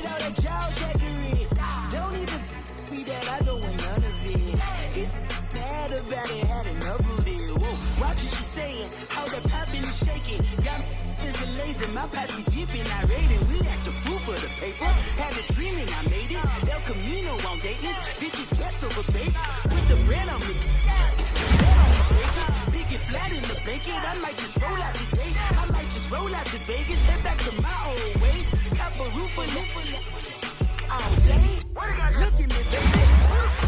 with all that jaw jackery. Don't even be that, I don't want none of it. He's mad about it, had enough of it. Whoa, watch what you saying, how that poppin' and shaking. Y'all is a lazy, my posse deep and I rated. We act a fool for the paper, had a dream and I made it. El Camino on Dayton's, bitches best over bake. With the bread on me, big and flat in the blanket. I might just roll out today, I might just roll out to Vegas. Head back to my old ways, cop a roof for all day. Look at me, baby,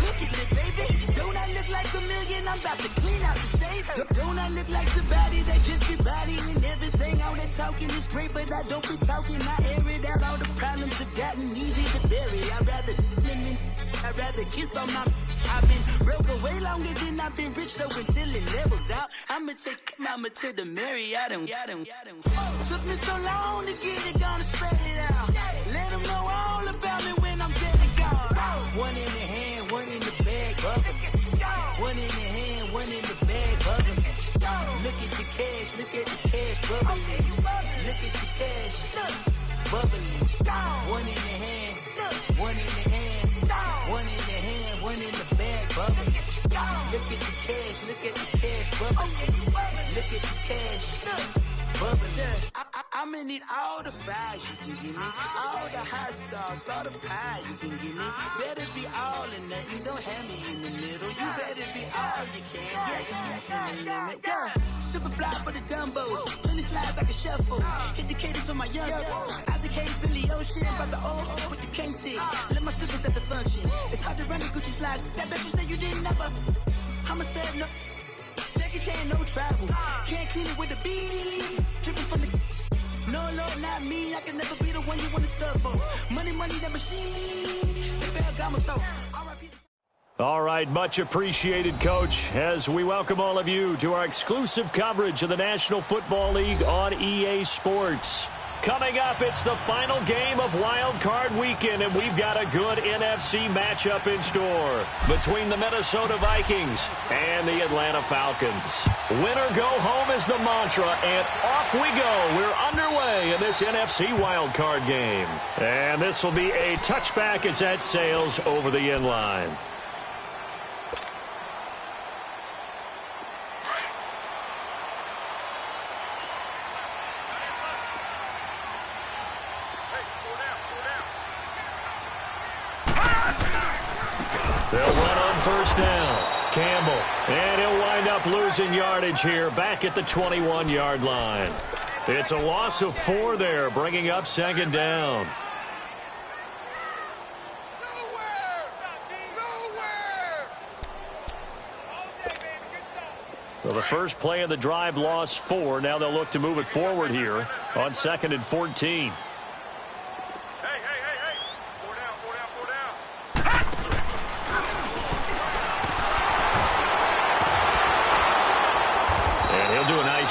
look at me, baby. Don't I look like a million? I'm about to clean out the safe. Don't I look like somebody that just be bodying everything? All that talking is great, but I don't be talking. I air it out, all the problems have gotten easy to bury. I'd rather kiss on my... I've been broke away longer than I've been rich, so until it levels out, I'ma take mama to the Marriott and took me so long to get it, gonna spread it out. Let them know all about me when I'm dead and gone. One in the hand, one in the bag, bubbling. One in the hand, one in the bag, bubbling. Look at the cash, look at the cash, bubbling. Look at the cash, bubbling. One in the hand, one in the hand, one in the hand, one in the bag, bubbling. Look at the cash, look at the cash, bubbling. Look at the cash, bubbling. I'ma need all the fries you can give me, all the hot sauce, all the pie you can give me. Better be all or nothing, don't have me in the middle. You better be all you can, in the limit. Yeah, super fly for the dumbos, plenty slides like a shuffle. Hit the cadence for my young Isaac Hayes, Billy Ocean, but the old with the cane stick. Let my slippers at the function. It's hard to run the Gucci slides. That you say you didn't never. I'ma step no. Jackie Chan, no travel. Can't clean it with the beat. Dripping from the. No, Lord, not me. I can never be the one you want to stuff for. Money, that machine. All right, much appreciated, Coach, as we welcome all of you to our exclusive coverage of the National Football League on EA Sports. Coming up, it's the final game of Wild Card Weekend, and we've got a good NFC matchup in store between the Minnesota Vikings and the Atlanta Falcons. Win or go home is the mantra, and off we go. We're underway in this NFC Wild Card game. And this will be a touchback as that sails over the end line. They'll run on first down. Campbell, and he'll wind up losing yardage here back at the 21-yard line. It's a loss of 4 there, bringing up second down. Well, the first play of the drive lost 4. Now they'll look to move it forward here on 2nd and 14.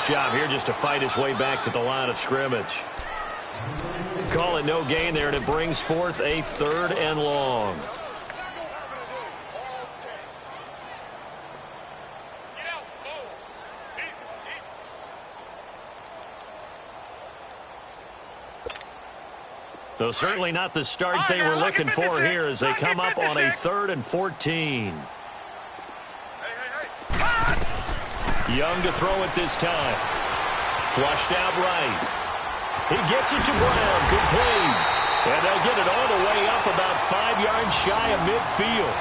Job here just to fight his way back to the line of scrimmage. Call it no gain there, and it brings forth a 3rd and long. So certainly not the start they were looking for here as they come up on a 3rd and 14. Young to throw it this time. Flushed out right. He gets it to Brown. Complete. And they'll get it all the way up about 5 yards shy of midfield.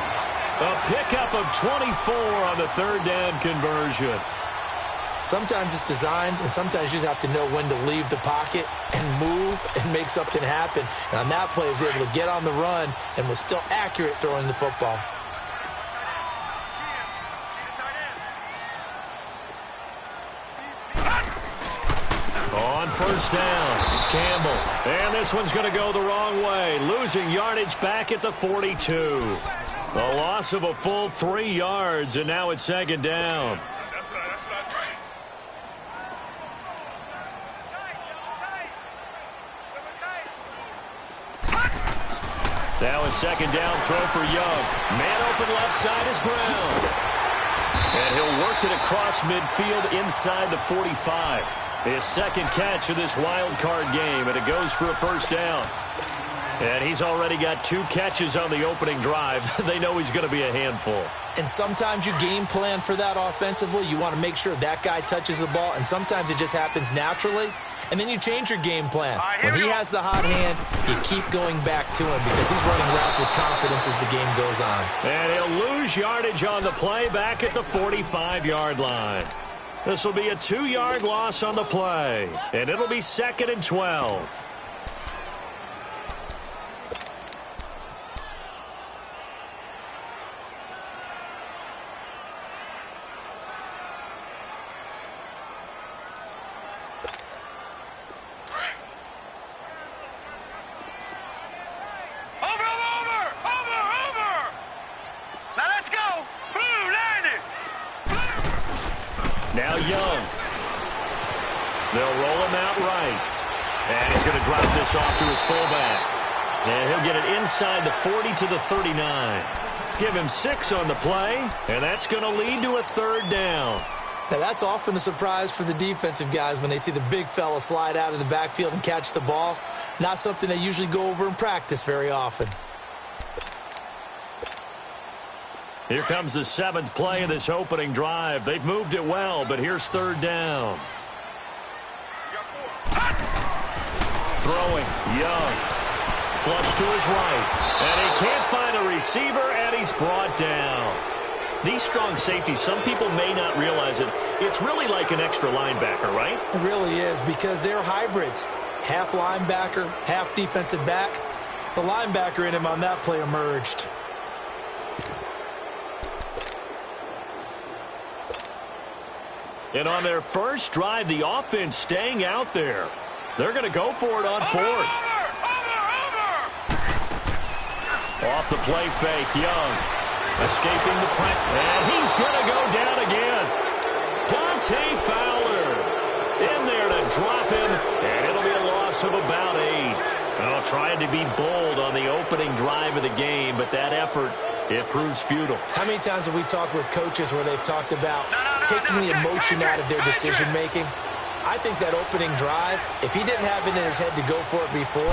A pickup of 24 on the 3rd down conversion. Sometimes it's designed, and sometimes you just have to know when to leave the pocket and move and make something happen. And on that play, he was able to get on the run and was still accurate throwing the football. On first down, Campbell. And this one's going to go the wrong way. Losing yardage back at the 42. A loss of a full 3 yards, and now it's 2nd down. Now a 2nd down throw for Young. Man open left side is Brown. And he'll work it across midfield inside the 45. His 2nd catch of this wild card game, and it goes for a 1st down. And he's already got 2 catches on the opening drive. They know he's going to be a handful. And sometimes you game plan for that offensively. You want to make sure that guy touches the ball, and sometimes it just happens naturally. And then you change your game plan. When he has the hot hand, you keep going back to him because he's running routes with confidence as the game goes on. And he'll lose yardage on the play back at the 45-yard line. This will be a 2-yard loss on the play, and it'll be 2nd and 12. Now Young. They'll roll him out right. And he's going to drop this off to his fullback. And he'll get it inside the 40 to the 39. Give him 6 on the play, and that's going to lead to a 3rd down. Now, that's often a surprise for the defensive guys when they see the big fella slide out of the backfield and catch the ball. Not something they usually go over in practice very often. Here comes the 7th play of this opening drive. They've moved it well, but here's 3rd down. Throwing, Young. Flush to his right. And he can't find a receiver, and he's brought down. These strong safeties, some people may not realize it. It's really like an extra linebacker, right? It really is, because they're hybrids. Half linebacker, half defensive back. The linebacker in him on that play emerged. And on their first drive, the offense staying out there. They're going to go for it on 4th. Off the play fake, Young. Escaping the press. And he's going to go down again. Dante Fowler in there to drop him. And it'll be a loss of about 8. Well, trying to be bold on the opening drive of the game, but that effort, it proves futile. How many times have we talked with coaches where they've talked about taking the emotion out of their decision-making? I think that opening drive, if he didn't have it in his head to go for it before,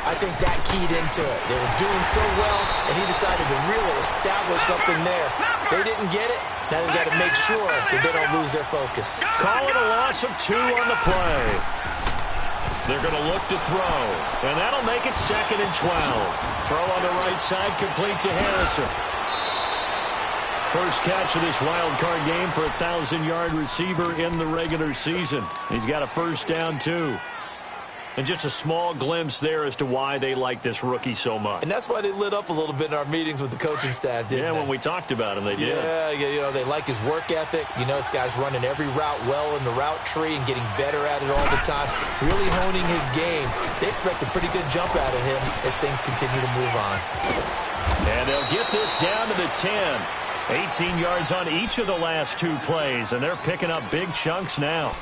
I think that keyed into it. They were doing so well, and he decided to really establish something there. They didn't get it. Now they've got to make sure that they don't lose their focus. Call it a loss of 2 on the play. They're going to look to throw, and that'll make it 2nd and 12. Throw on the right side, complete to Harrison. First catch of this wild card game for a 1,000-yard receiver in the regular season. He's got a first down, too. And just a small glimpse there as to why they like this rookie so much. And that's why they lit up a little bit in our meetings with the coaching staff, didn't they? Yeah, when we talked about him, they did. Yeah, you know, they like his work ethic. You know, this guy's running every route well in the route tree and getting better at it all the time, really honing his game. They expect a pretty good jump out of him as things continue to move on. And they'll get this down to the 10. 18 yards on each of the last 2 plays, and they're picking up big chunks now.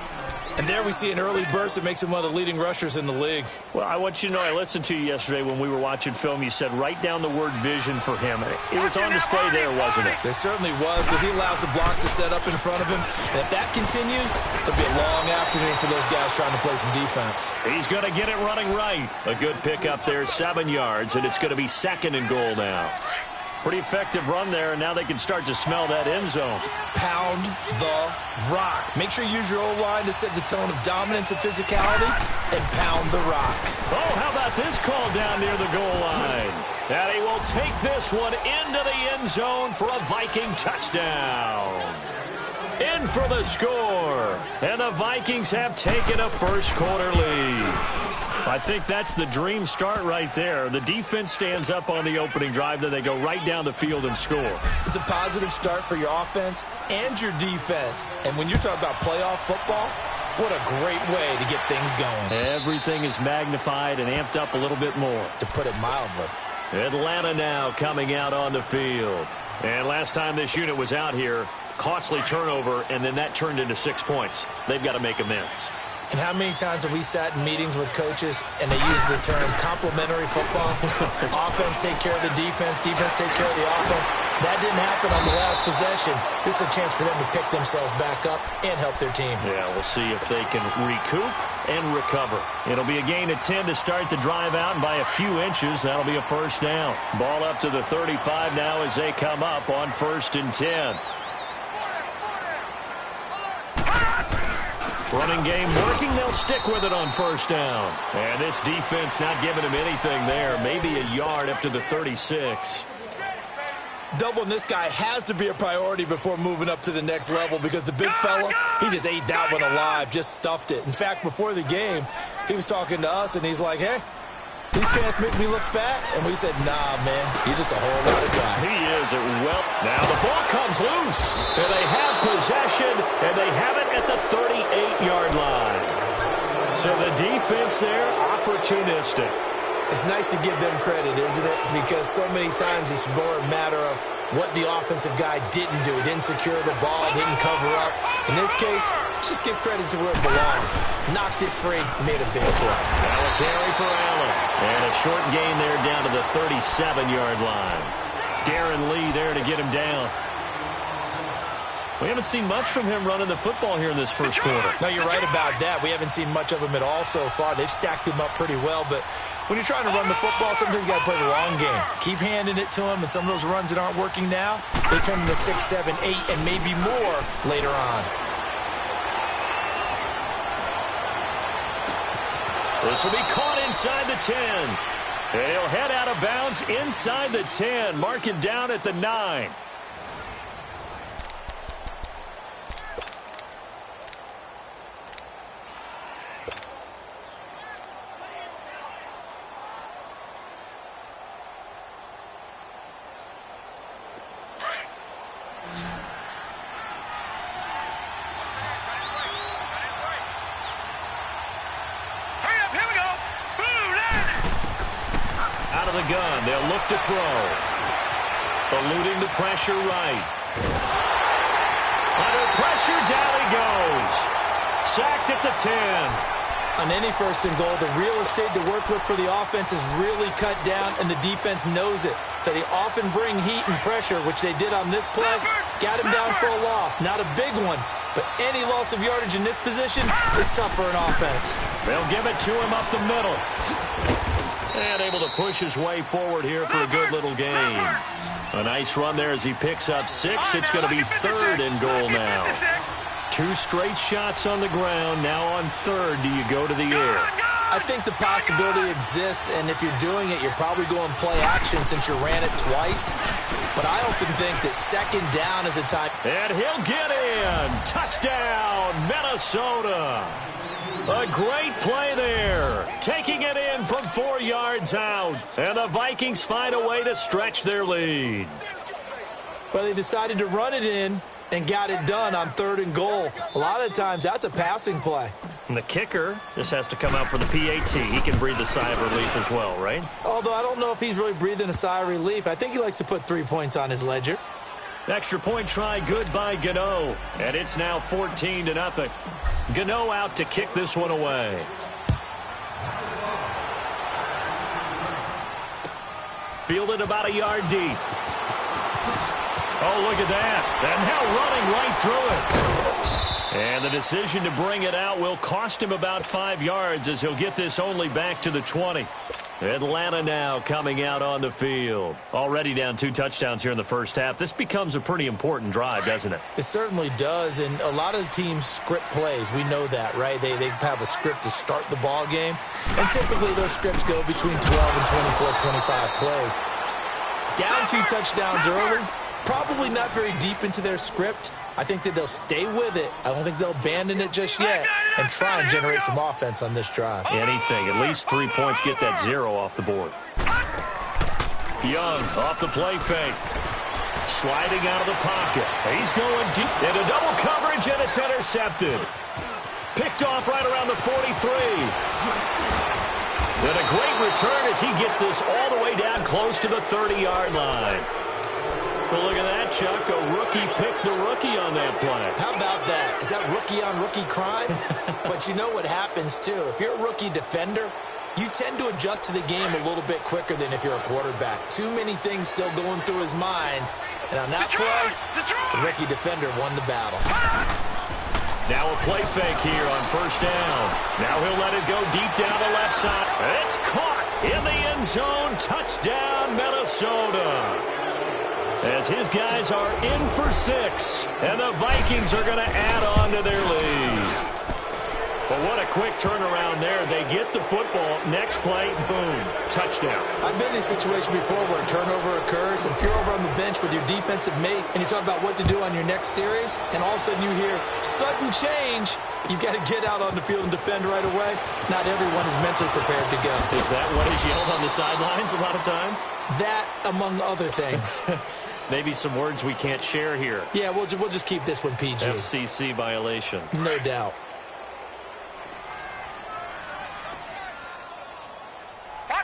And there we see an early burst that makes him one of the leading rushers in the league. Well, I want you to know, I listened to you yesterday when we were watching film. You said write down the word vision for him. It was on display there, wasn't it? It certainly was, because he allows the blocks to set up in front of him. And if that continues, it'll be a long afternoon for those guys trying to play some defense. He's going to get it running right. A good pickup there, 7 yards, and it's going to be 2nd and goal now. Pretty effective run there, and now they can start to smell that end zone. Pound the rock. Make sure you use your O-line to set the tone of dominance and physicality, and pound the rock. Oh, how about this call down near the goal line? And he will take this one into the end zone for a Viking touchdown. In for the score, and the Vikings have taken a first-quarter lead. I think that's the dream start right there. The defense stands up on the opening drive, then they go right down the field and score. It's a positive start for your offense and your defense. And when you're talking about playoff football, what a great way to get things going. Everything is magnified and amped up a little bit more. To put it mildly. Atlanta now coming out on the field. And last time this unit was out here, costly turnover, and then that turned into 6 points. They've got to make amends. And how many times have we sat in meetings with coaches and they use the term complementary football? Offense take care of the defense, defense take care of the offense. That didn't happen on the last possession. This is a chance for them to pick themselves back up and help their team. Yeah, we'll see if they can recoup and recover. It'll be a gain of 10 to start the drive out, and by a few inches, that'll be a first down. Ball up to the 35 now as they come up on 1st and 10. Running game working. They'll stick with it on 1st down. And this defense not giving him anything there. Maybe a yard up to the 36. Doubling this guy has to be a priority before moving up to the next level because the big fella, he just ate that one alive, just stuffed it. In fact, before the game, he was talking to us, and he's like, hey, these pants make me look fat. And we said, nah, man, you're just a whole lot of guy. He is at well. Now the ball comes loose. And they have possession, and they have it at the 38-yard line. So the defense there, opportunistic. It's nice to give them credit, isn't it? Because so many times it's more a matter of what the offensive guy didn't do. He didn't secure the ball, didn't cover up. In this case, let's just give credit to where it belongs. Knocked it free, made a big play. Now a carry for Allen. And a short gain there down to the 37-yard line. Darren Lee there to get him down. We haven't seen much from him running the football here in this first quarter. No, you're right about that. We haven't seen much of him at all so far. They've stacked him up pretty well, but when you're trying to run the football, sometimes you got to play the long game. Keep handing it to him, and some of those runs that aren't working now, they turn into 6, 7, 8, and maybe more later on. This will be caught inside the 10. And he'll head out of bounds inside the 10. Mark it down at the 9. Gun. They'll look to throw. Eluding the pressure right. Under pressure, down he goes. Sacked at the 10. On any 1st and goal, the real estate to work with for the offense is really cut down, and the defense knows it. So they often bring heat and pressure, which they did on this play. Got him down for a loss. Not a big one, but any loss of yardage in this position is tough for an offense. They'll give it to him up the middle. And able to push his way forward here for a good little gain. A nice run there as he picks up 6. It's going to be 3rd and goal now. 2 straight shots on the ground. Now on 3rd, do you go to the air? I think the possibility exists, and if you're doing it, you're probably going play action since you ran it twice. But I often think that 2nd down is a time. And he'll get in. Touchdown, Minnesota. A great play there. Taking it in from 4 yards out. And the Vikings find a way to stretch their lead. Well, they decided to run it in and got it done on 3rd and goal. A lot of times, that's a passing play. And the kicker just has to come out for the PAT. He can breathe a sigh of relief as well, right? Although I don't know if he's really breathing a sigh of relief. I think he likes to put 3 points on his ledger. Extra point try good by Gano. And it's now 14-0. Gano out to kick this one away. Fielded about a yard deep. Oh, look at that. And now running right through it. And the decision to bring it out will cost him about 5 yards as he'll get this only back to the 20. Atlanta now coming out on the field. Already down 2 touchdowns here in the first half. This becomes a pretty important drive, doesn't it? It certainly does, and a lot of teams script plays. We know that, right? They have a script to start the ball game, and typically those scripts go between 12 and 24, 25 plays. Down 2 touchdowns early, probably not very deep into their script. I think that they'll stay with it. I don't think they'll abandon it just yet and try and generate some offense on this drive. Anything. At least 3 points. Get that 0 off the board. Young off the play fake. Sliding out of the pocket. He's going deep into double coverage, and it's intercepted. Picked off right around the 43. And a great return as he gets this all the way down close to the 30-yard line. Well, look at that, Chuck. A rookie picked the rookie on that play. How about that? Is that rookie-on-rookie crime? But you know what happens, too. If you're a rookie defender, you tend to adjust to the game a little bit quicker than if you're a quarterback. Too many things still going through his mind. And on that play, the rookie defender won the battle. Now a play fake here on first down. Now he'll let it go deep down the left side. It's caught in the end zone. Touchdown, Minnesota. As his guys are in for 6. And the Vikings are going to add on to their lead. But what a quick turnaround there. They get the football. Next play, boom, touchdown. I've been in a situation before where a turnover occurs, and if you're over on the bench with your defensive mate and you talk about what to do on your next series, and all of a sudden you hear sudden change, you've got to get out on the field and defend right away. Not everyone is mentally prepared to go. Is that what is yelled on the sidelines a lot of times? That, among other things. Maybe some words we can't share here. Yeah, we'll just keep this one PG. FCC violation. No doubt.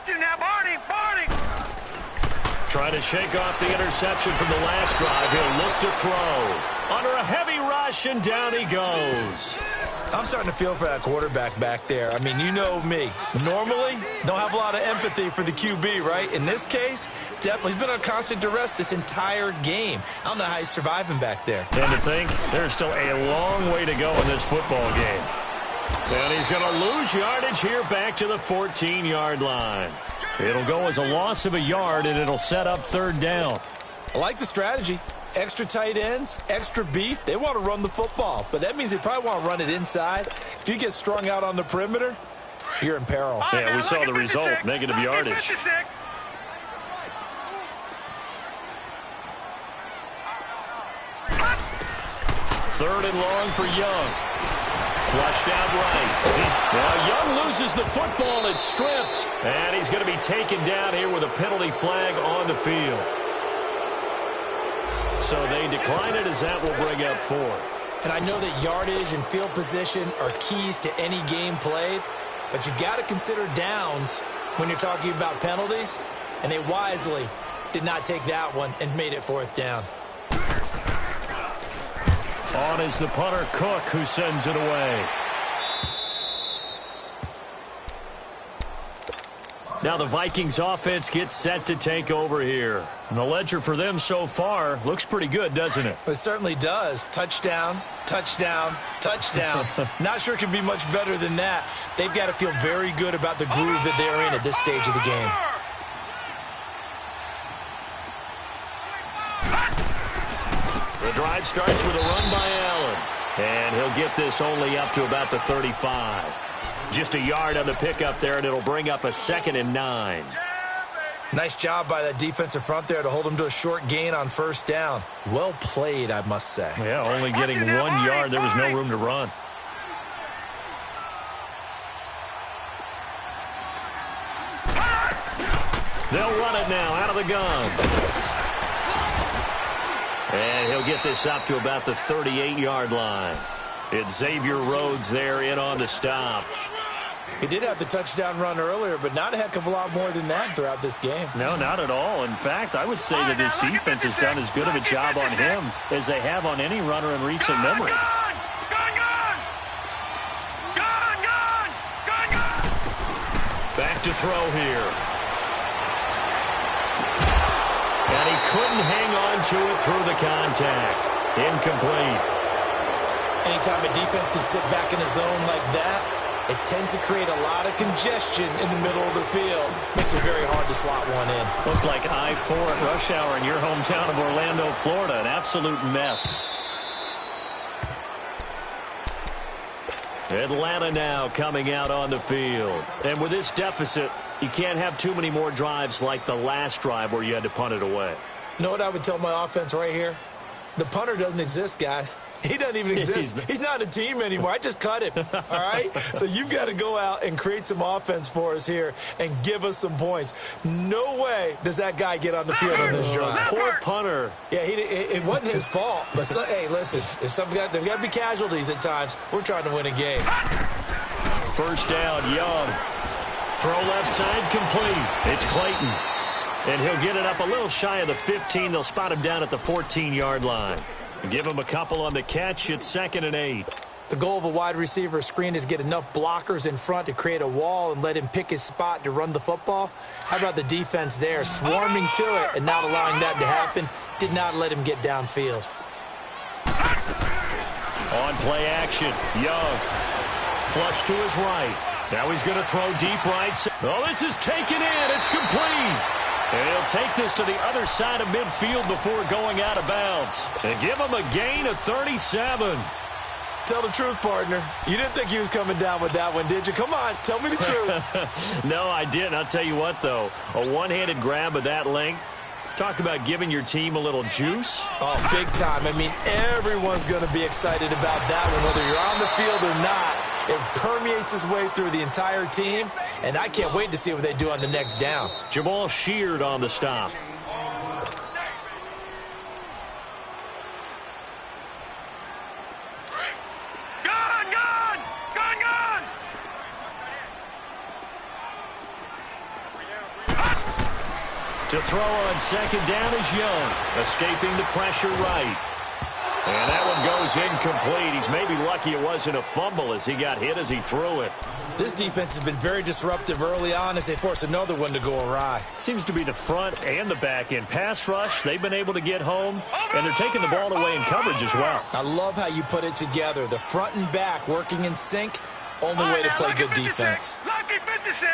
Now, Barney! Trying to shake off the interception from the last drive. He'll look to throw. Under a heavy rush, and down he goes. I'm starting to feel for that quarterback back there. I mean, you know me. Normally, don't have a lot of empathy for the QB, right? In this case, definitely. He's been on constant duress this entire game. I don't know how he's surviving back there. And to think, there's still a long way to go in this football game. And he's going to lose yardage here back to the 14-yard line. It'll go as a loss of a yard, and it'll set up third down. I like the strategy. Extra tight ends, extra beef. They want to run the football, but that means they probably want to run it inside. If you get strung out on the perimeter, you're in peril. Yeah, we saw the result, negative yardage. Third and long for Young. Flushed out right. Now Young loses the football. It's stripped. And he's going to be taken down here with a penalty flag on the field. So they decline it as that will bring up fourth. And I know that yardage and field position are keys to any game played, but you've got to consider downs when you're talking about penalties. And they wisely did not take that one and made it fourth down. On is the punter, Cook, who sends it away. Now the Vikings offense gets set to take over here. And the ledger for them so far looks pretty good, doesn't it? It certainly does. Touchdown, touchdown, touchdown. Not sure it can be much better than that. They've got to feel very good about the groove that they're in at this stage of the game. The drive starts with a run by Allen. And he'll get this only up to about the 35. Just a yard on the pickup there, and it'll bring up a 2nd and 9. Nice job by that defensive front there to hold him to a short gain on first down. Well played, I must say. Yeah, only getting 1 yard. There was no room to run. They'll run it now out of the gun. And he'll get this up to about the 38-yard line. It's Xavier Rhodes there in on the stop. He did have the touchdown run earlier, but not a heck of a lot more than that throughout this game. No, not at all. In fact, I would say that this defense has done as good of a job on him as they have on any runner in recent memory. Back to throw here. And he couldn't hang on to it through the contact. Incomplete. Anytime a defense can sit back in a zone like that, it tends to create a lot of congestion in the middle of the field. Makes it very hard to slot one in. Looked like I-4 at rush hour in your hometown of Orlando, Florida. An absolute mess. Atlanta now coming out on the field. And with this deficit, you can't have too many more drives like the last drive where you had to punt it away. You know what I would tell my offense right here? The punter doesn't exist, guys. He doesn't even exist. He's not a team anymore. I just cut him, all right? So you've got to go out and create some offense for us here and give us some points. No way does that guy get on the field on this drive. Poor punter. Yeah, it wasn't his fault. But, hey, listen, there's got to be casualties at times. We're trying to win a game. First down, Young. Throw left side complete. It's Clayton. And he'll get it up a little shy of the 15. They'll spot him down at the 14-yard line. Give him a couple on the catch. It's 2nd and 8. The goal of a wide receiver screen is get enough blockers in front to create a wall and let him pick his spot to run the football. How about the defense there, swarming to it and not allowing that to happen? Did not let him get downfield. On play action, Young. Flush to his right. Now he's going to throw deep right. Oh, this is taken in. It's complete. And he'll take this to the other side of midfield before going out of bounds. And give him a gain of 37. Tell the truth, partner. You didn't think he was coming down with that one, did you? Come on, tell me the truth. No, I didn't. I'll tell you what, though. A one-handed grab of that length. Talk about giving your team a little juice. Oh, big time. I mean, everyone's going to be excited about that one, whether you're on the field or not. It permeates its way through the entire team, and I can't wait to see what they do on the next down. Jamal Sheard on the stop. To throw on second down is Young, escaping the pressure right. And that one goes incomplete. He's maybe lucky it wasn't a fumble as he got hit as he threw it. This defense has been very disruptive early on as they force another one to go awry. Seems to be the front and the back end. Pass rush, they've been able to get home, and they're taking the ball away in coverage as well. I love how you put it together. The front and back working in sync, only way to play good defense. Lucky 56.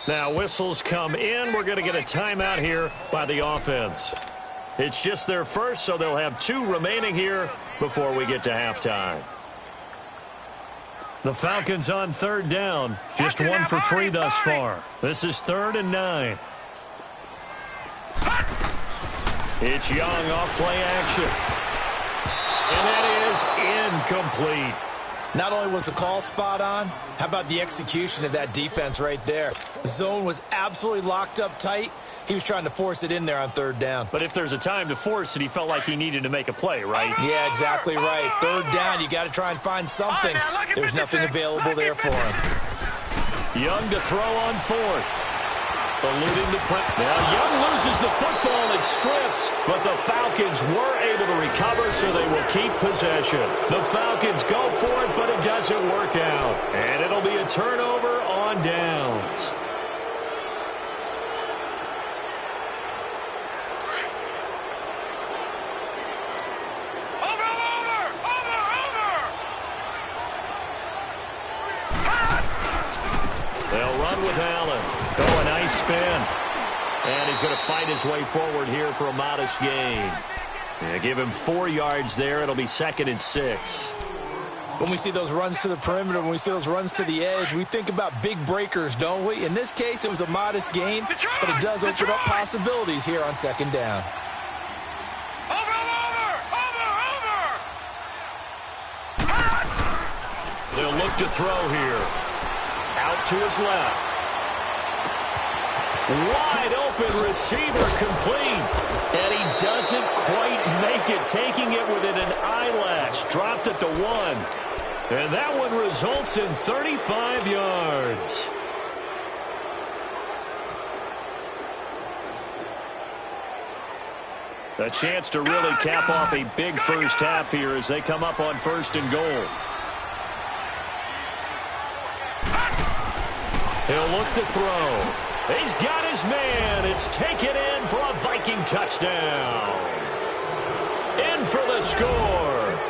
Now whistles come in. We're going to get a timeout here by the offense. It's just their first, so they'll have 2 remaining here before we get to halftime. The Falcons on third down. Just 1 for 3 thus far. This is 3rd and 9. It's Young off play action. And that is incomplete. Not only was the call spot on, how about the execution of that defense right there? The zone was absolutely locked up tight. He was trying to force it in there on 3rd down. But if there's a time to force it, he felt like he needed to make a play, right? Yeah, exactly right. 3rd down, you got to try and find something. There's nothing available there for him. Young to throw on 4th. Eluding the press. Now Young loses the football. It's stripped. But the Falcons were able to recover, so they will keep possession. The Falcons go for it, but it doesn't work out. And it'll be a turnover on downs. They'll run with Allen. Oh, a nice spin. And he's going to fight his way forward here for a modest gain. Yeah, give him 4 yards there. It'll be 2nd and 6. When we see those runs to the perimeter, when we see those runs to the edge, we think about big breakers, don't we? In this case, it was a modest gain, but it does open up possibilities here on 2nd down. They'll look to throw here. Out to his left. Wide open receiver complete. And he doesn't quite make it, taking it within an eyelash. Dropped at the 1. And that one results in 35 yards. A chance to really cap off a big first half here as they come up on 1st and goal. He'll look to throw. He's got his man. It's taken in for a Viking touchdown. In for the score.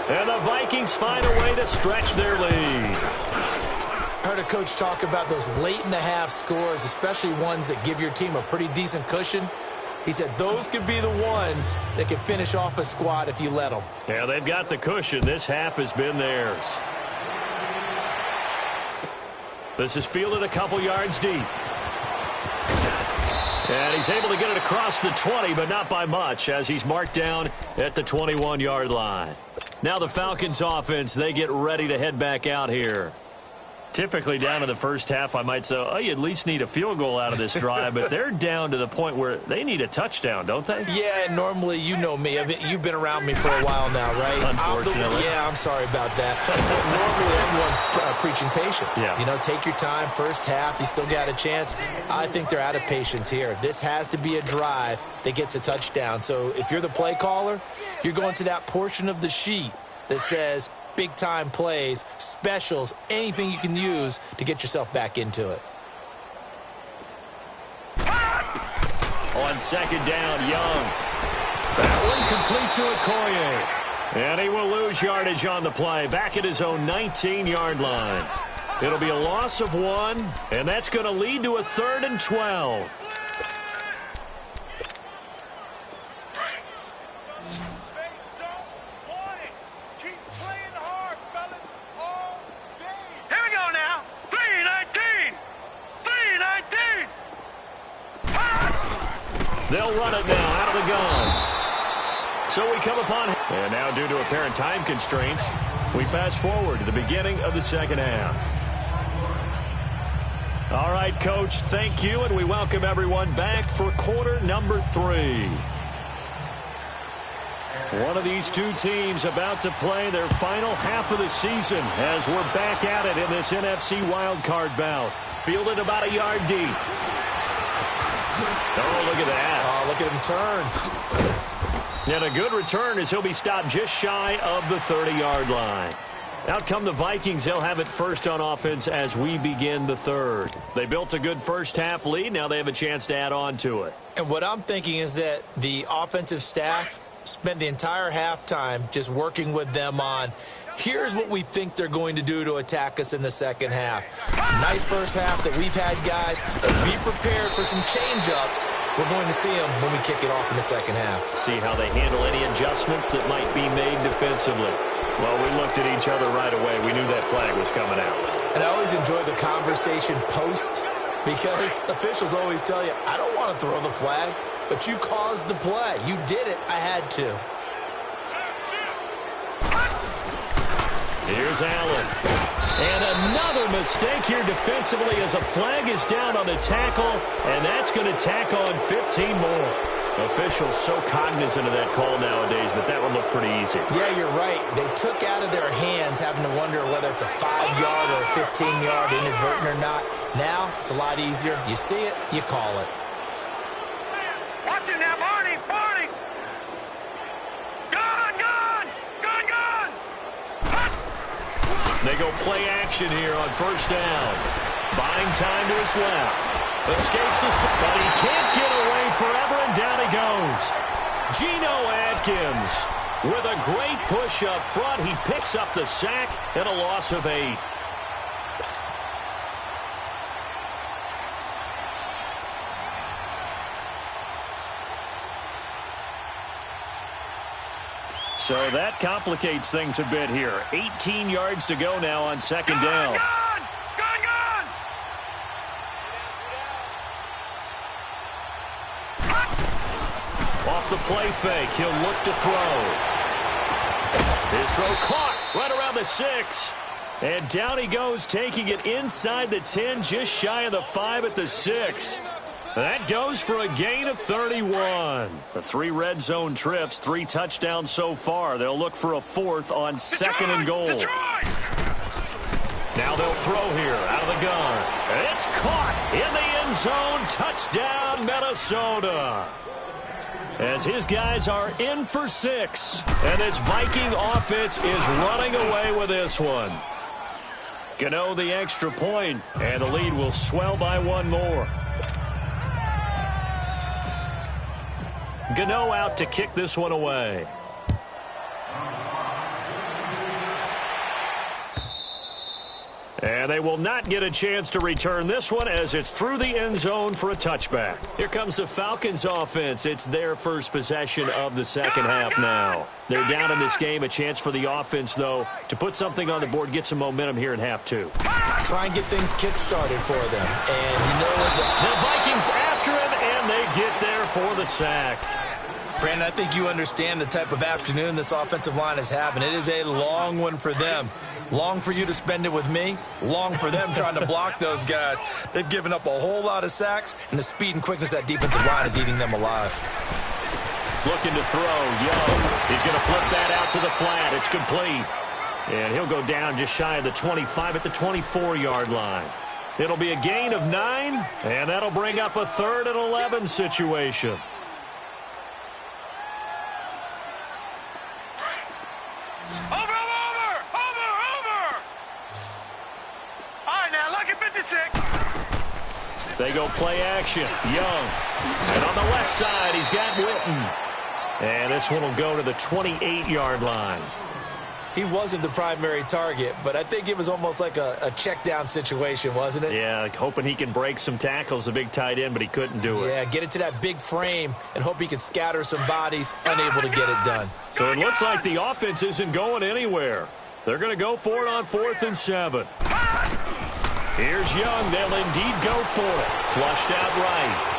And the Vikings find a way to stretch their lead. I heard a coach talk about those late-in-the-half scores, especially ones that give your team a pretty decent cushion. He said those could be the ones that can finish off a squad if you let them. Yeah, they've got the cushion. This half has been theirs. This is fielded a couple yards deep. And he's able to get it across the 20, but not by much, as he's marked down at the 21-yard line. Now the Falcons offense, they get ready to head back out here. Typically down in the first half, I might say, oh, you at least need a field goal out of this drive, but they're down to the point where they need a touchdown, don't they? Yeah, and normally, you know me. You've been around me for a while now, right? Unfortunately. I'm sorry about that. Normally, everyone preaching patience. Yeah. You know, take your time. First half, you still got a chance. I think they're out of patience here. This has to be a drive that gets a touchdown. So if you're the play caller, you're going to that portion of the sheet that says big-time plays, specials, anything you can use to get yourself back into it. On 2nd down, Young. That one complete to Okoye. And he will lose yardage on the play, back at his own 19-yard line. It'll be a loss of 1, and that's going to lead to a 3rd and 12. Here we go now. 3-19. 3-19. They'll run it now out of the gun. So we come upon, and now due to apparent time constraints, we fast forward to the beginning of the second half. All right, Coach, thank you, and we welcome everyone back for quarter number 3. One of these two teams about to play their final half of the season as we're back at it in this NFC wildcard bout. Fielded about a yard deep. Oh, look at that. Oh, look at him turn. And a good return as he'll be stopped just shy of the 30-yard line. Out come the Vikings. They'll have it first on offense as we begin the 3rd. They built a good first-half lead. Now they have a chance to add on to it. And what I'm thinking is that the offensive staff spent the entire halftime just working with them on, here's what we think they're going to do to attack us in the second half. Nice first half that we've had, guys. Be prepared for some change-ups. We're going to see them when we kick it off in the second half. See how they handle any adjustments that might be made defensively. Well, we looked at each other right away. We knew that flag was coming out. And I always enjoy the conversation post because officials always tell you, I don't want to throw the flag, but you caused the play. You did it. I had to. Here's Allen. And another mistake here defensively as a flag is down on the tackle, and that's going to tack on 15 more. Officials so cognizant of that call nowadays, but that one looked pretty easy. Yeah, you're right. They took out of their hands having to wonder whether it's a 5-yard or a 15-yard inadvertent or not. Now, it's a lot easier. You see it, you call it. Watch it now, Barney. Barney. Gone, gone. Gone, gone. They go play action here on first down. Buying time to his left. Escapes the, but he can't get away forever, and down he goes. Geno Atkins with a great push up front. He picks up the sack and a loss of 8. So that complicates things a bit here. 18 yards to go now on second down. Gone, gone, gone. Off the play fake, he'll look to throw. His throw caught right around the 6. And down he goes, taking it inside the 10, just shy of the 5 at the 6. That goes for a gain of 31. The 3 red zone trips, 3 touchdowns so far. They'll look for a 4th on second and goal. Now they'll throw here out of the gun. It's caught in the end zone. Touchdown, Minnesota. As his guys are in for 6. And this Viking offense is running away with this one. Gano the extra point, and the lead will swell by 1 more. Gano out to kick this one away. And they will not get a chance to return this one as it's through the end zone for a touchback. Here comes the Falcons offense. It's their first possession of the second half now. They're down in this game. A chance for the offense, though, to put something on the board, get some momentum here in half 2. Try and get things kick-started for them. And you know what? The Vikings after him, and they get there for the sack. Brandon, I think you understand the type of afternoon this offensive line is having. It is a long one for them. Long for you to spend it with me. Long for them trying to block those guys. They've given up a whole lot of sacks, and the speed and quickness of that defensive line is eating them alive. Looking to throw. Young. He's going to flip that out to the flat. It's complete. And he'll go down just shy of the 25 at the 24-yard line. It'll be a gain of 9, and that'll bring up a 3rd and 11 situation. Six. They go play action. Young. And on the left side, he's got Witten. And this one will go to the 28-yard line. He wasn't the primary target, but I think it was almost like a check down situation, wasn't it? Yeah, like hoping he can break some tackles, a big tight end, but he couldn't do it. Yeah, get it to that big frame and hope he can scatter some bodies, unable to get it done. So it looks like the offense isn't going anywhere. They're going to go for it on 4th and 7. Here's Young. They'll indeed go for it. Flushed out right.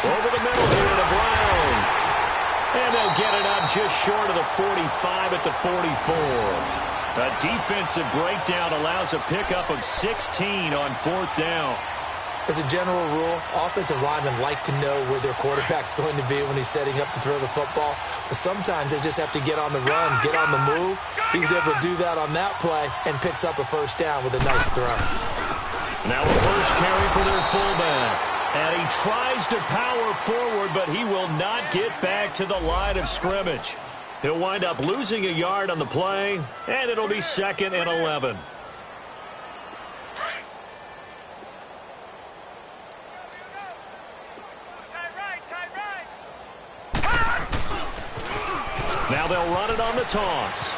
Over the middle here to Brown. And they'll get it up just short of the 45 at the 44. A defensive breakdown allows a pickup of 16 on 4th down. As a general rule, offensive linemen like to know where their quarterback's going to be when he's setting up to throw the football. But sometimes they just have to get on the run, get on the move. He was able to do that on that play and picks up a first down with a nice throw. Now a first carry for their fullback. And he tries to power forward, but he will not get back to the line of scrimmage. He'll wind up losing a yard on the play, and it'll be 2nd and 11. Now they'll run it on the toss.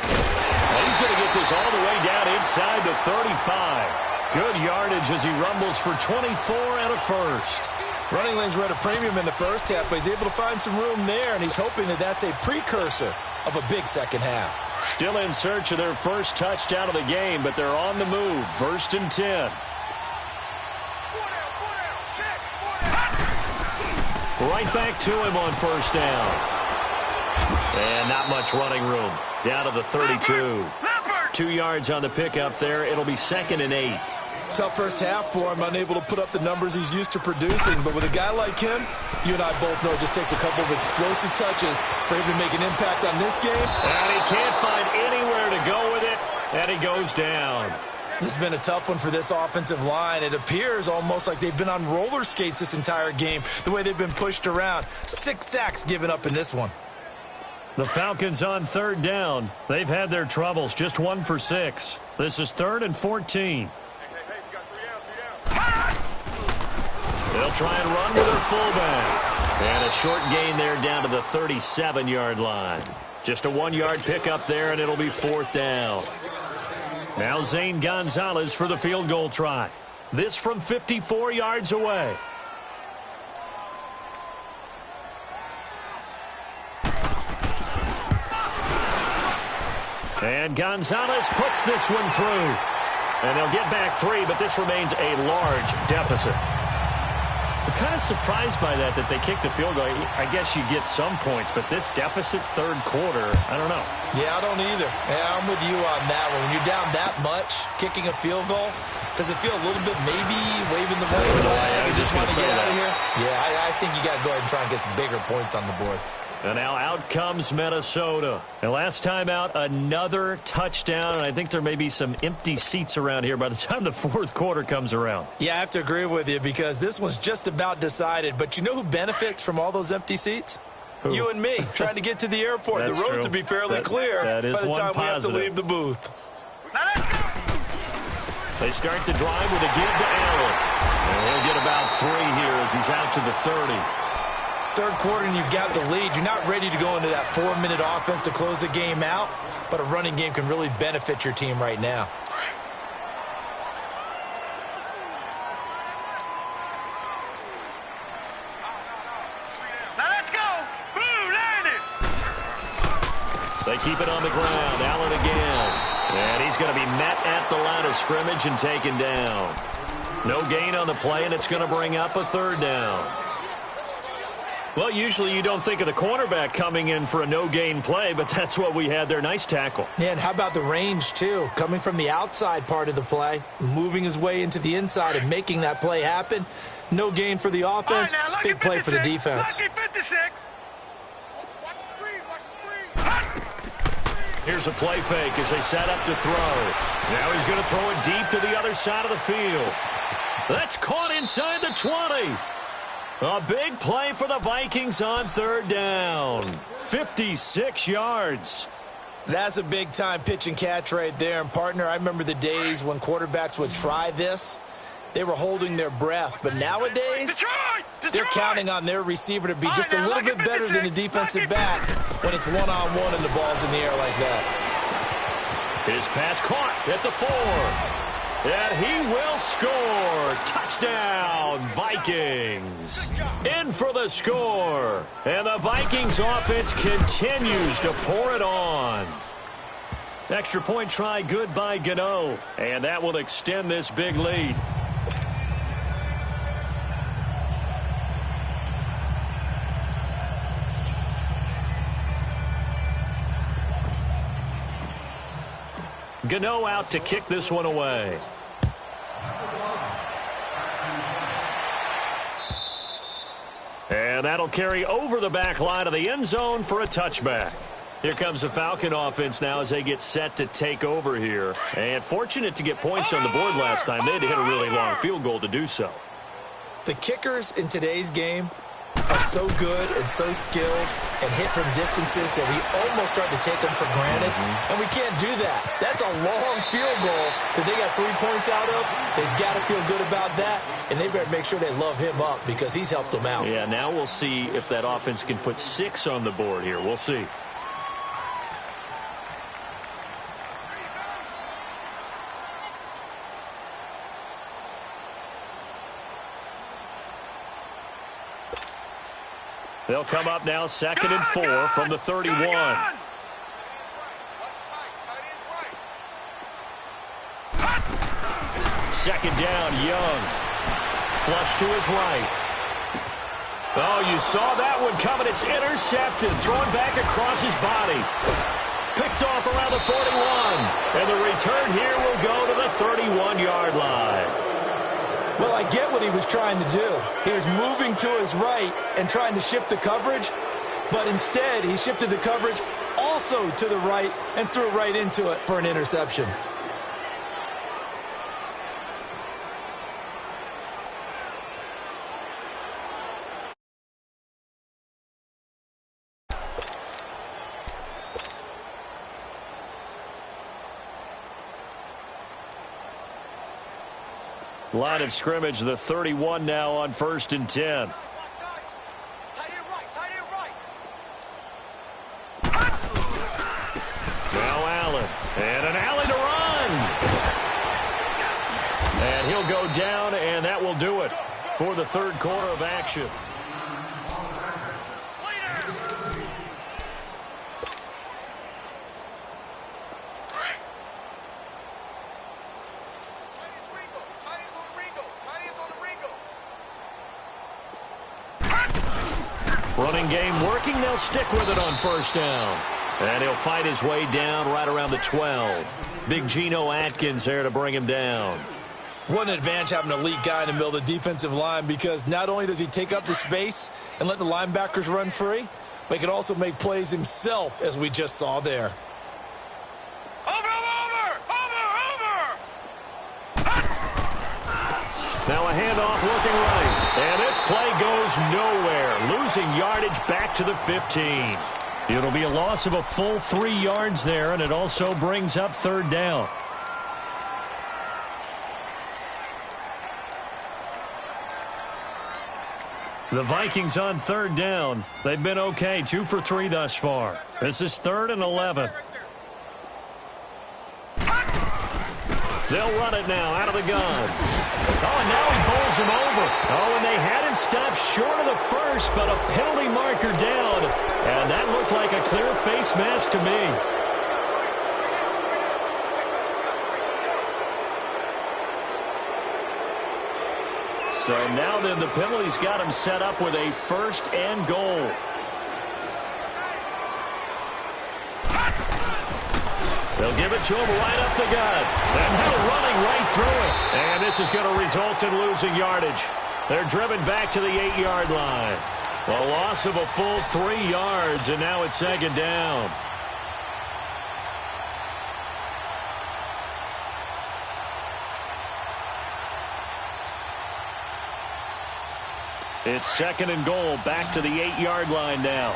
And he's going to get this all the way down inside the 35. Good yardage as he rumbles for 24 and a first. Running lanes were at a premium in the first half, but he's able to find some room there, and he's hoping that that's a precursor of a big second half. Still in search of their first touchdown of the game, but they're on the move. 1st and 10. Right back to him on 1st down. And not much running room. Down to the 32. 2 yards on the pickup there. It'll be 2nd and 8. Tough first half for him, unable to put up the numbers he's used to producing. But with a guy like him, you and I both know it just takes a couple of explosive touches for him to make an impact on this game. And he can't find anywhere to go with it, and he goes down. This has been a tough one for this offensive line. It appears almost like they've been on roller skates this entire game, the way they've been pushed around. 6 sacks given up in this one. The Falcons on 3rd down. They've had their troubles, just 1 for 6. This is 3rd and 14. They'll try and run with their fullback. And a short gain there down to the 37-yard line. Just a 1-yard pickup there, and it'll be 4th down. Now Zane Gonzalez for the field goal try. This from 54 yards away. And Gonzalez puts this one through. And they'll get back 3, but this remains a large deficit. I'm kind of surprised by that they kicked the field goal. I guess you get some points, but this deficit 3rd quarter, I don't know. Yeah, I don't either. Yeah, I'm with you on that one. When you're down that much, kicking a field goal, does it feel a little bit maybe waving the flag? You just want to get out of here? Yeah, I think you got to go ahead and try and get some bigger points on the board. And now out comes Minnesota. And last time out, another touchdown. And I think there may be some empty seats around here by the time the 4th quarter comes around. Yeah, I have to agree with you because this one's just about decided. But you know who benefits from all those empty seats? Who? You and me, trying to get to the airport. The roads will be fairly clear by the time we have to leave the booth. They start the drive with a give to Allen. And he'll get about 3 here as he's out to the 30. 3rd quarter and you've got the lead. You're not ready to go into that 4-minute offense to close the game out, but a running game can really benefit your team right now. Now let's go. Blue landed. They keep it on the ground. Allen again. And he's going to be met at the line of scrimmage and taken down. No gain on the play, and it's going to bring up a 3rd down. Well, usually you don't think of the cornerback coming in for a no-gain play, but that's what we had there. Nice tackle. Yeah, and how about the range, too? Coming from the outside part of the play, moving his way into the inside and making that play happen. No gain for the offense, right, now, big play for the defense. Lucky 56. Watch the screen, watch the screen. Here's a play fake as they set up to throw. Now he's going to throw it deep to the other side of the field. That's caught inside the 20. A big play for the Vikings on 3rd down. 56 yards. That's a big-time pitch and catch right there. And, partner, I remember the days when quarterbacks would try this, they were holding their breath. But nowadays, they're counting on their receiver to be just a little bit better than the defensive back when it's one-on-one and the ball's in the air like that. His pass caught at the 4. And he will score. Touchdown, Vikings. In for the score. And the Vikings offense continues to pour it on. Extra point try good by Gano. And that will extend this big lead. Gano out to kick this one away. And that'll carry over the back line of the end zone for a touchback. Here comes the Falcon offense now as they get set to take over here. And fortunate to get points on the board last time. They had to hit a really long field goal to do so. The kickers in today's game are so good and so skilled and hit from distances that we almost start to take them for granted. And we can't do that. That's a long field goal that they got 3 points out of. They've got to feel good about that, and they better make sure they love him up because he's helped them out. Yeah, now we'll see if that offense can put 6 on the board here. We'll see. They'll come up now 2nd and 4 from the 31. Second down, Young. Flush to his right. Oh, you saw that one coming. It's intercepted. Thrown back across his body. Picked off around the 41. And the return here will go to the 31-yard line. Well, I get what he was trying to do. He was moving to his right and trying to shift the coverage, but instead he shifted the coverage also to the right and threw right into it for an interception. Line of scrimmage, the 31 now on 1st and 10. Now Allen. And an Allen to run. And he'll go down, and that will do it for the third quarter of action. Running game working. They'll stick with it on 1st down. And he'll fight his way down right around the 12. Big Geno Atkins there to bring him down. What an advantage having an elite guy in the middle of the defensive line, because not only does he take up the space and let the linebackers run free, but he can also make plays himself, as we just saw there. Now a handoff looking right. And this play goes nowhere. Losing yardage back to the 15. It'll be a loss of a full 3 yards there, and it also brings up 3rd down. The Vikings on 3rd down. They've been okay, 2 for 3 thus far. This is 3rd and 11. They'll run it now out of the gun. Oh, and now he bowls him over. Oh, and they had him stopped short of the first, but a penalty marker down. And that looked like a clear face mask to me. So now then the penalty's got him set up with a 1st and goal. They'll give it to him right up the gut. And they're running right through it. And this is going to result in losing yardage. They're driven back to the 8-yard line. A loss of a full 3 yards, and now it's 2nd down. It's 2nd and goal, back to the 8-yard line now.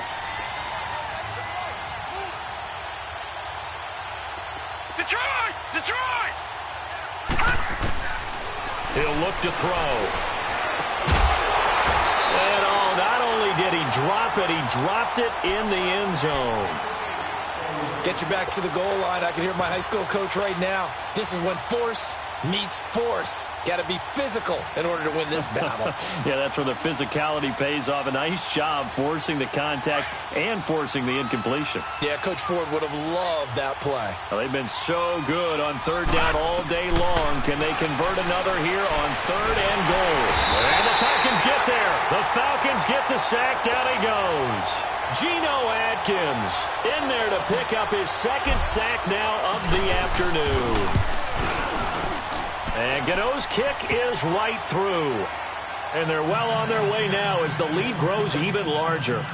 He'll look to throw. And not only did he drop it, he dropped it in the end zone. Get your backs to the goal line. I can hear my high school coach right now. This is when force meets force. Got to be physical in order to win this battle. Yeah, that's where the physicality pays off. A nice job forcing the contact and forcing the incompletion. Yeah, Coach Ford would have loved that play. Well, they've been so good on third down all day long. Can they convert another here on third and goal? And the Falcons get there. The Falcons get the sack. Down he goes. Geno Atkins in there to pick up his second sack now of the afternoon. And Gano's kick is right through. And they're well on their way now as the lead grows even larger.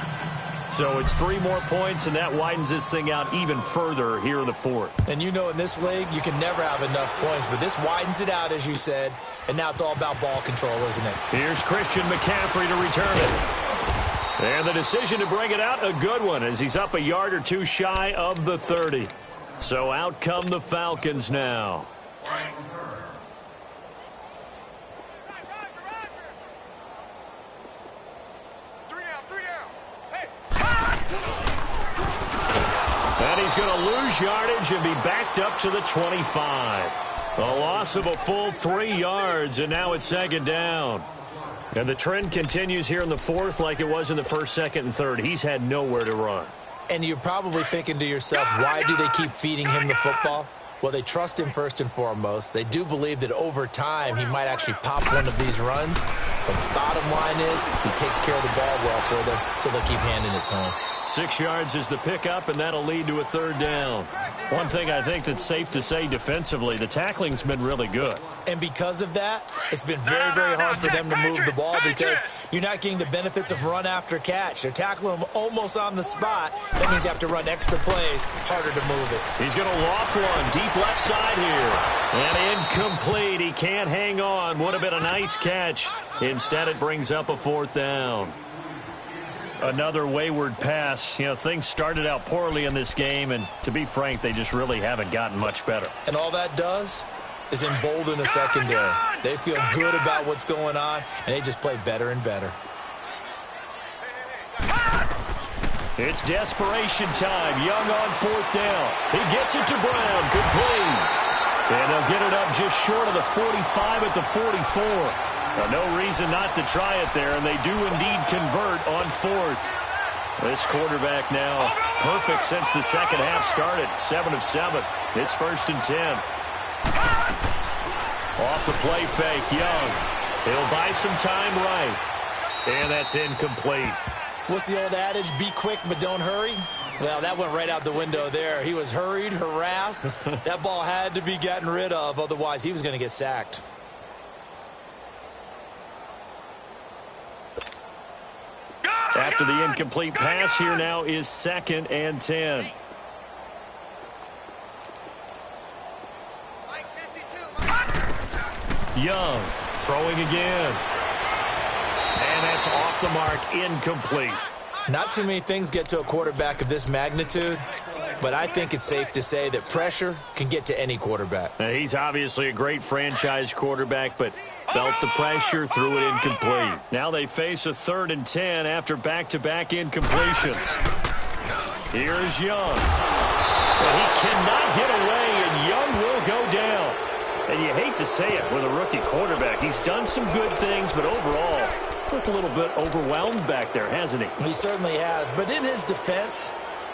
So it's 3 more points, and that widens this thing out even further here in the fourth. And you know in this league, you can never have enough points, but this widens it out, as you said. And now it's all about ball control, isn't it? Here's Christian McCaffrey to return it. And the decision to bring it out, a good one, as he's up a yard or two shy of the 30. So out come the Falcons now. And he's going to lose yardage and be backed up to the 25. A loss of a full 3 yards, and now it's second down. And the trend continues here in the fourth like it was in the first, second, and third. He's had nowhere to run. And you're probably thinking to yourself, why do they keep feeding him the football? Well, they trust him first and foremost. They do believe that over time he might actually pop one of these runs. But the bottom line is he takes care of the ball well for them, so they'll keep handing it to him. 6 yards is the pickup, and that'll lead to a third down. One thing I think that's safe to say defensively, the tackling's been really good. And because of that, it's been very, very hard for them to move the ball because you're not getting the benefits of run after catch. They're tackling him almost on the spot. That means you have to run extra plays, harder to move it. He's going to loft one, deep left side here. And incomplete. He can't hang on. Would have been a nice catch. Instead, it brings up a fourth down. Another wayward pass. You know, things started out poorly in this game, and to be frank, they just really haven't gotten much better. And all that does is embolden a secondary. They feel good about what's going on, and they just play better and better. It's desperation time. Young on fourth down. He gets it to Brown. Complete. And they'll get it up just short of the 45 at the 44. No reason not to try it there, and they do indeed convert on fourth. This quarterback now perfect since the second half started. 7 of 7. It's 1st and 10. Off the play fake, Young. He'll buy some time right. And that's incomplete. What's the old adage? Be quick, but don't hurry. Well, that went right out the window there. He was hurried, harassed. That ball had to be gotten rid of, otherwise he was going to get sacked. After the incomplete pass, here now is 2nd and 10. Young throwing again. And that's off the mark, incomplete. Not too many things get to a quarterback of this magnitude, but I think it's safe to say that pressure can get to any quarterback. Now, he's obviously a great franchise quarterback, but felt the pressure, threw it incomplete. Now they face a 3rd and 10 after back-to-back incompletions. Here's Young. But he cannot get away, and Young will go down. And you hate to say it with a rookie quarterback. He's done some good things, but overall, looked a little bit overwhelmed back there, hasn't he? He certainly has. But in his defense,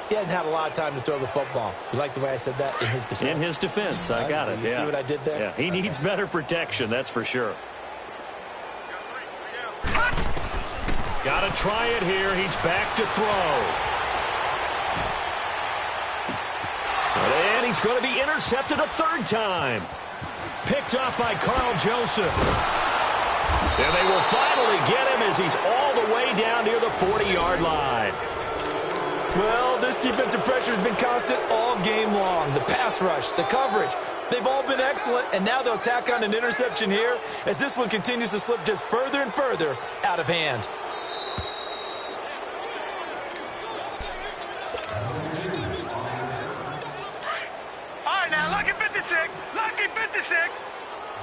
he hasn't had a lot of time to throw the football. You like the way I said that? In his defense. In his defense. I got it. You see what I did there? Yeah, he needs better protection, that's for sure. Got to try it here. He's back to throw. And he's going to be intercepted a 3rd time. Picked off by Carl Joseph. And they will finally get him as he's all the way down near the 40-yard line. Well, this defensive pressure has been constant all game long. The pass rush, the coverage, they've all been excellent, and now they'll tack on an interception here as this one continues to slip just further and further out of hand. All right, now, lucky 56. Lucky 56.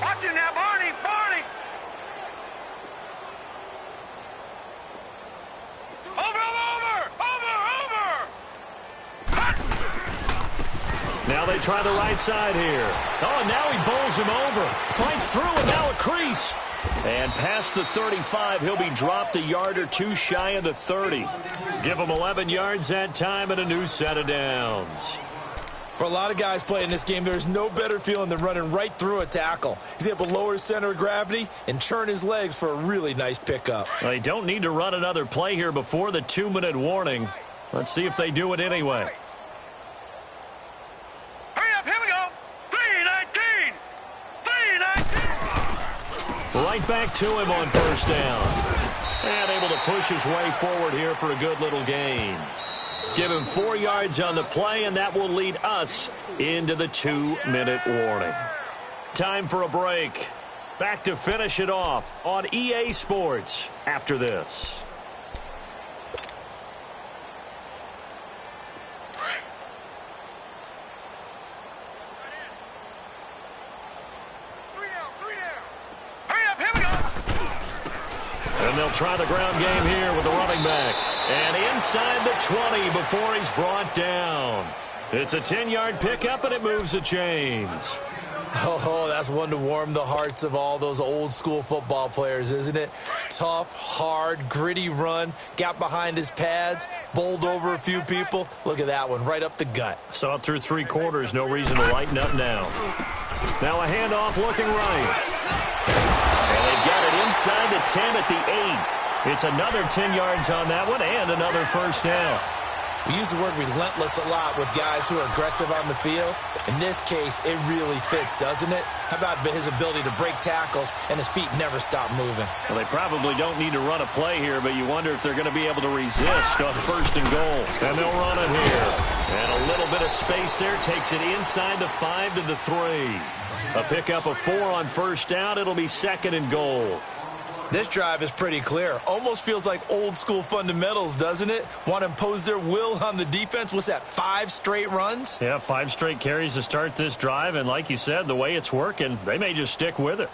Watch him now, Barney! Barney! Now they try the right side here. Oh, and now he bowls him over. Fights through, and now a crease. And past the 35, he'll be dropped a yard or two shy of the 30. Give him 11 yards that time and a new set of downs. For a lot of guys playing this game, there's no better feeling than running right through a tackle. He's able to lower his center of gravity and churn his legs for a really nice pickup. They don't need to run another play here before the 2-minute warning. Let's see if they do it anyway. Hurry up, here we go. 3-19. 3-19. Right back to him on first down. And able to push his way forward here for a good little gain. Give him 4 yards on the play, and that will lead us into the 2-minute warning. Time for a break. Back to finish it off on EA Sports after this. And they'll try the ground game here with the running back. And inside the 20 before he's brought down. It's a 10-yard pickup, and it moves the chains. Oh, that's one to warm the hearts of all those old-school football players, isn't it? Tough, hard, gritty run, got behind his pads, bowled over a few people. Look at that one, right up the gut. Saw it through 3 quarters, no reason to lighten up now. Now a handoff looking right. And they've got it inside the 10 at the 8. It's another 10 yards on that one and another first down. We use the word relentless a lot with guys who are aggressive on the field. In this case, it really fits, doesn't it? How about his ability to break tackles and his feet never stop moving? Well, they probably don't need to run a play here, but you wonder if they're going to be able to resist on first and goal. And they'll run it here. And a little bit of space there takes it inside the 5 to the 3. A pickup of 4 on first down. It'll be 2nd and goal. This drive is pretty clear. Almost feels like old-school fundamentals, doesn't it? Want to impose their will on the defense. What's that, 5 straight runs? Yeah, 5 straight carries to start this drive. And like you said, the way it's working, they may just stick with it.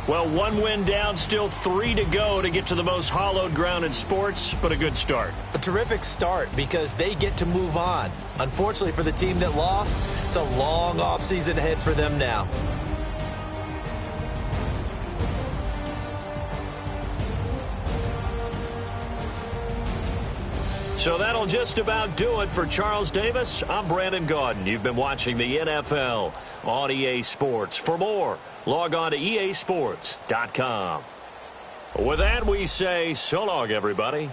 Well, 1 win down, still 3 to go to get to the most hallowed ground in sports, but a good start. A terrific start because they get to move on. Unfortunately for the team that lost, it's a long offseason ahead for them now. So that'll just about do it for Charles Davis. I'm Brandon Gaudin. You've been watching the NFL on EA Sports. For more, log on to easports.com. With that, we say so long, everybody.